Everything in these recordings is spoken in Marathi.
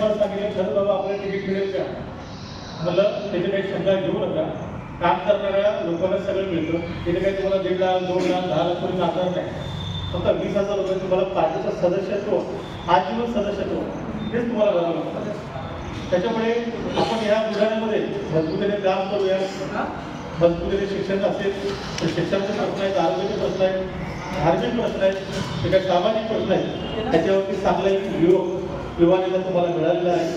मला सांगितलं खरं बाबा आपल्याला तिकीट मिळेल का? मला त्याची काही शंका घेऊ नका. काम करणाऱ्या लोकांना सगळं मिळतं. तिथे काही तुम्हाला 1.5 लाख 2 लाख 10 लाख कोणी नाकार नाही. फक्त 20,000 रुपये तुम्हाला पार्टीचं सदस्यत्व, आजीवन सदस्यत्व हेच तुम्हाला करावं लागतं. त्याच्यामुळे आपण या बुलढाण्यामध्ये मजबूतीने काम करूया. मजबूतीने शिक्षण असेल तर शिक्षणाचे प्रश्न आहेत, आरोग्याचे प्रश्न आहेत, धार्मिक प्रश्न आहेत, ते काही सामाजिक प्रश्न आहेत. त्याच्यावरती चांगला एक युवानेता तुम्हाला मिळालेला आहे.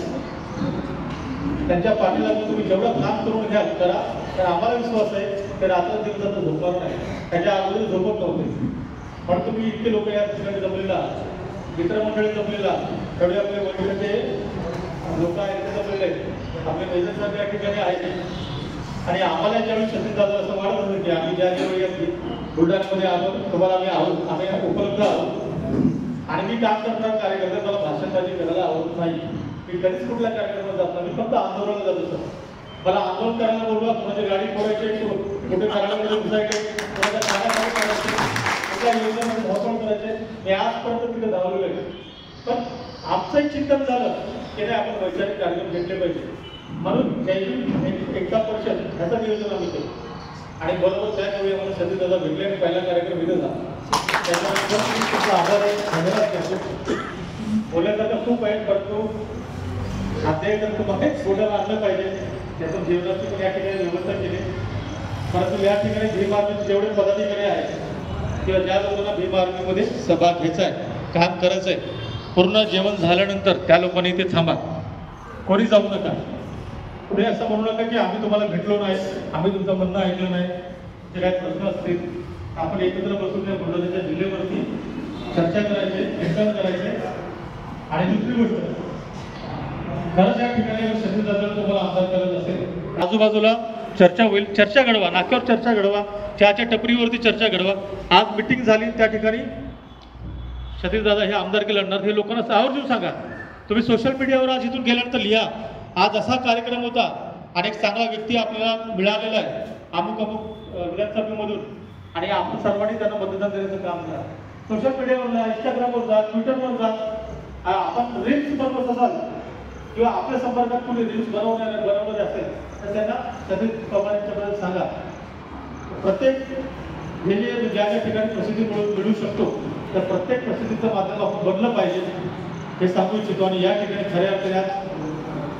त्यांच्या पाठीला तुम्ही जेवढं काम करून घ्याल करा. तर आम्हाला विश्वास आहे तर रात्र दिवसात झोपणार नाही. त्याच्या अगोदर झोपत नव्हते. पण तुम्ही इतके लोक या ठिकाणी जमलेला, मित्रमंडळी जमलेला, तेवढे आपले वडिलांचे लोक आहेत ते जमलेले आहेत, आपले मेजर साहेब या ठिकाणी आहेत. आणि आम्हाला ज्यावेळी सचिन दादा असं वाटत होतं की आम्ही ज्या ज्यावेळी बुलढाण्यामध्ये आलो तुम्हाला आम्ही उपलब्ध आहोत. आणि मी काम करणार कार्यकर्ते मला भाषणबाजी करायला आवडत नाही. मी कधीच कुठल्या कार्यक्रमात जात नाही. मी फक्त आंदोलनाला जात असतो. मला आंदोलन करायला बोलवा, कोणाची गाडी फोडायची, कुठे कार्यालयामध्ये घुसायचे, कोणाच्या कानाखाली करायचे, कुठल्या योजनेमध्ये धावपळ करायचे, मी आजपर्यंत तिथे धावलेलो आहे. पण आमचं एक चिंतन झालं की नाही आपण वैचारिक कार्यक्रम घेतले पाहिजे. म्हणून जैविक एकता परिषद ह्याचं नियोजन आम्ही केलं. आणि बरोबर त्यावेळी आम्हाला सचिन दादा भेटले आणि पहिला कार्यक्रम इथे झाला. त्याच्यानंतर तुमचा आभार आहे, धन्यवाद करतो. बोलण्यासारखं खूप आहे, परंतु अध्याय तर तुम्हाला बोलायला आणलं पाहिजे. त्यातून जीवनाची पण या ठिकाणी व्यवस्था केली. परंतु या ठिकाणी भीम आर्मीचे जेवढे पदाधिकारी आहेत किंवा ज्या लोकांना भीम आर्मीमध्ये सहभाग घ्यायचा आहे, काम करायचं आहे, पूर्ण जेवण झाल्यानंतर त्या लोकांनी इथे थांबा. कोणी जाऊ नका. पुढे असं म्हणू नका की आम्ही तुम्हाला भेटलो नाही, आम्ही तुमचं म्हणणं ऐकलं नाही. जे काही प्रश्न असतील आपण एकत्र बसून त्या बुलढाण्याच्या जिल्ह्यावरती चर्चा करायचे, चिंतन करायचे. आणि दुसरी गोष्ट खरंच या ठिकाणी सचिन दादा तुम्हाला आमदार करत असेल, आजूबाजूला चर्चा होईल. चर्चा घडवा, नाक्यावर चर्चा घडवा, चहाच्या टपरीवरती चर्चा घडवा. आज मिटिंग झाली त्या ठिकाणी सतीश दादा हे आमदारकी लढणार हे लोकांना आवर्जून सांगा. तुम्ही सोशल मीडियावर आज इथून गेल्यानंतर लिहा आज असा कार्यक्रम होता आणि एक चांगला व्यक्ती आपल्याला मिळालेला आहे अमुक अमुक विधानसभेमधून आणि आपण सर्वांनी त्यांना मतदान देण्याचं काम करा. सोशल मीडियावर जा, इंस्टाग्रामवर जा, ट्विटरवर जा. आपण रील्स बनवत असाल किंवा आपल्या संपर्कात कुठे रील्स बनवणारे असेल तर त्यांना सतीश पवारांच्याबद्दल सांगा. प्रत्येक हे जे ज्या ज्या ठिकाणी प्रसिद्धी मिळू शकतो तर प्रत्येक प्रसिद्धीचं माध्यम आपण बनलं पाहिजे हे सांगू इच्छितो. आणि या ठिकाणी खऱ्या अर्थात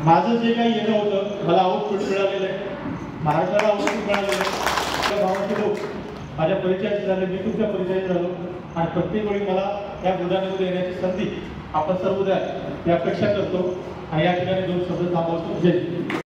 माझं जे काही येणं होतं मला आउटपुट मिळालेलं आहे, महाराष्ट्राला आउटपुट मिळालेलं आहे. त्या भावाचे लोक माझ्या परिचयाचे झाले, मी तुमच्या परिचयाचे झालो आणि प्रत्येक वेळी मला या बुलढाण्यामध्ये येण्याची संधी आपण सर्व द्या ही अपेक्षा करतो. आणि या ठिकाणी 2 शब्द थांबवतो. जय